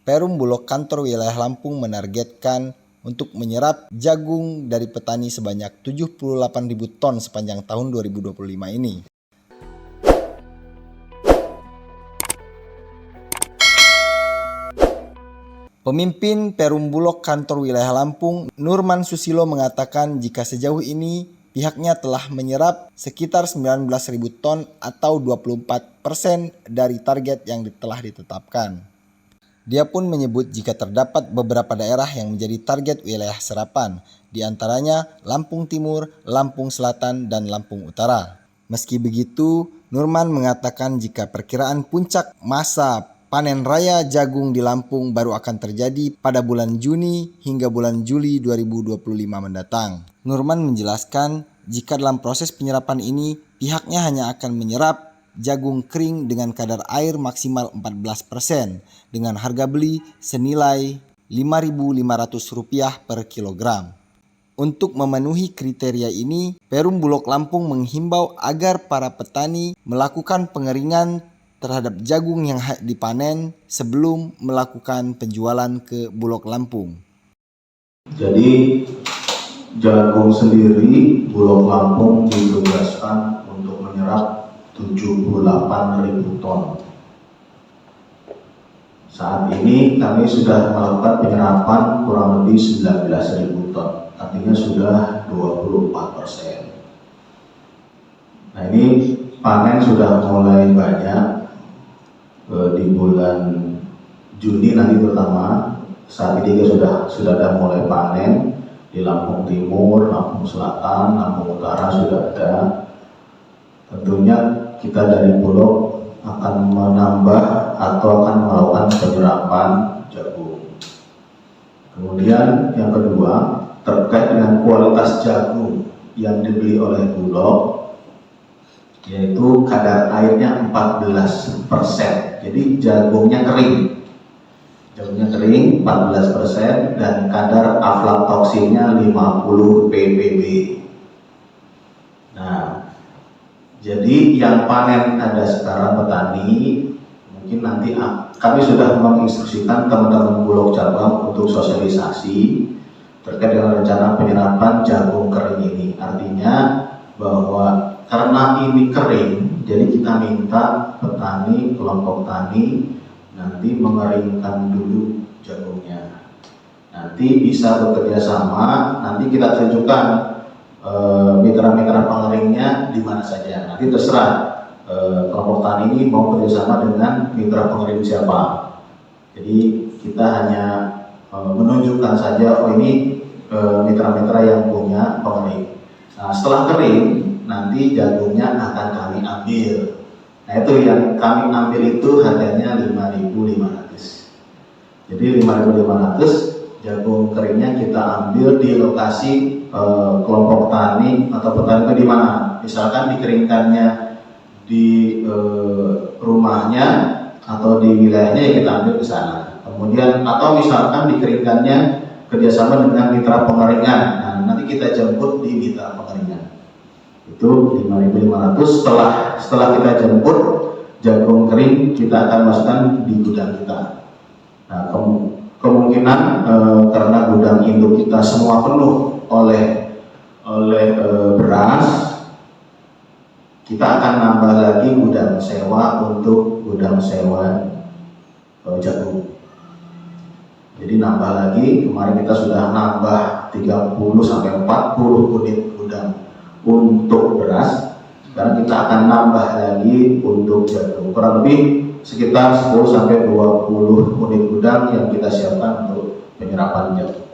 Perum Bulog Kantor Wilayah Lampung menargetkan untuk menyerap jagung dari petani sebanyak 78.000 ton sepanjang tahun 2025 ini. Pemimpin Perum Bulog Kantor Wilayah Lampung, Nurman Susilo, mengatakan jika sejauh ini pihaknya telah menyerap sekitar 19.000 ton atau 24% dari target yang telah ditetapkan. Dia pun menyebut jika terdapat beberapa daerah yang menjadi target wilayah serapan, di antaranya Lampung Timur, Lampung Selatan, dan Lampung Utara. Meski begitu, Nurman mengatakan jika perkiraan puncak masa panen raya jagung di Lampung baru akan terjadi pada bulan Juni hingga bulan Juli 2025 mendatang. Nurman menjelaskan jika dalam proses penyerapan ini pihaknya hanya akan menyerap jagung kering dengan kadar air maksimal 14% dengan harga beli senilai Rp5.500 per kilogram. Untuk memenuhi kriteria ini, Perum Bulog Lampung menghimbau agar para petani melakukan pengeringan terhadap jagung yang dipanen sebelum melakukan penjualan ke Bulog Lampung. Jadi jagung sendiri Bulog Lampung ditugaskan untuk menyerap 78.000 ton. Saat ini kami sudah melakukan penyerapan kurang lebih 19.000 ton, artinya sudah 24%. Nah, ini panen sudah mulai banyak di bulan Juni nanti terutama. Saat ini sudah ada mulai panen di Lampung Timur, Lampung Selatan, Lampung Utara sudah ada. Tentunya kita dari Bulog akan menambah atau akan melakukan penyerapan jagung. Kemudian yang kedua, terkait dengan kualitas jagung yang dibeli oleh Bulog, yaitu kadar airnya 14%. Jadi jagungnya kering. Jagungnya kering 14% dan kadar aflatoksinnya 50 ppb. Nah, jadi yang panen ada sekarang petani, mungkin nanti kami sudah menginstruksikan teman-teman Bulog cabang untuk sosialisasi terkait dengan rencana penyerapan jagung kering ini. Artinya bahwa karena ini kering, jadi kita minta petani, kelompok tani nanti mengeringkan dulu jagungnya. Nanti bisa bekerja sama, nanti kita tunjukkan mitra-mitra pengeringnya di mana saja. Nanti terserah kelompok tani ini mau kerjasama dengan mitra pengering siapa. Jadi kita hanya menunjukkan saja, oh ini mitra-mitra yang punya pengering. Nah, setelah kering, nanti jagungnya akan kami ambil. Nah, itu yang kami ambil itu harganya 5.500. Jadi 5.500 jagung keringnya kita ambil di lokasi kelompok tani atau petani di mana, misalkan dikeringkannya di rumahnya atau di wilayahnya, ya kita ambil ke sana. Kemudian atau misalkan dikeringkannya kerjasama dengan mitra pengeringan, nah nanti kita jemput di mitra pengeringan. Itu 5.500. Setelah kita jemput jagung kering, kita akan masukkan di gudang kita. Nah, kemungkinan karena gudang induk kita semua penuh oleh beras, kita akan nambah lagi gudang sewa untuk gudang sewa jagung. Jadi nambah lagi, kemarin kita sudah nambah 30-40 unit gudang untuk beras. Sekarang kita akan nambah lagi untuk jagung, kurang lebih sekitar 10-20 unit gudang yang kita siapkan untuk penyerapan jagung.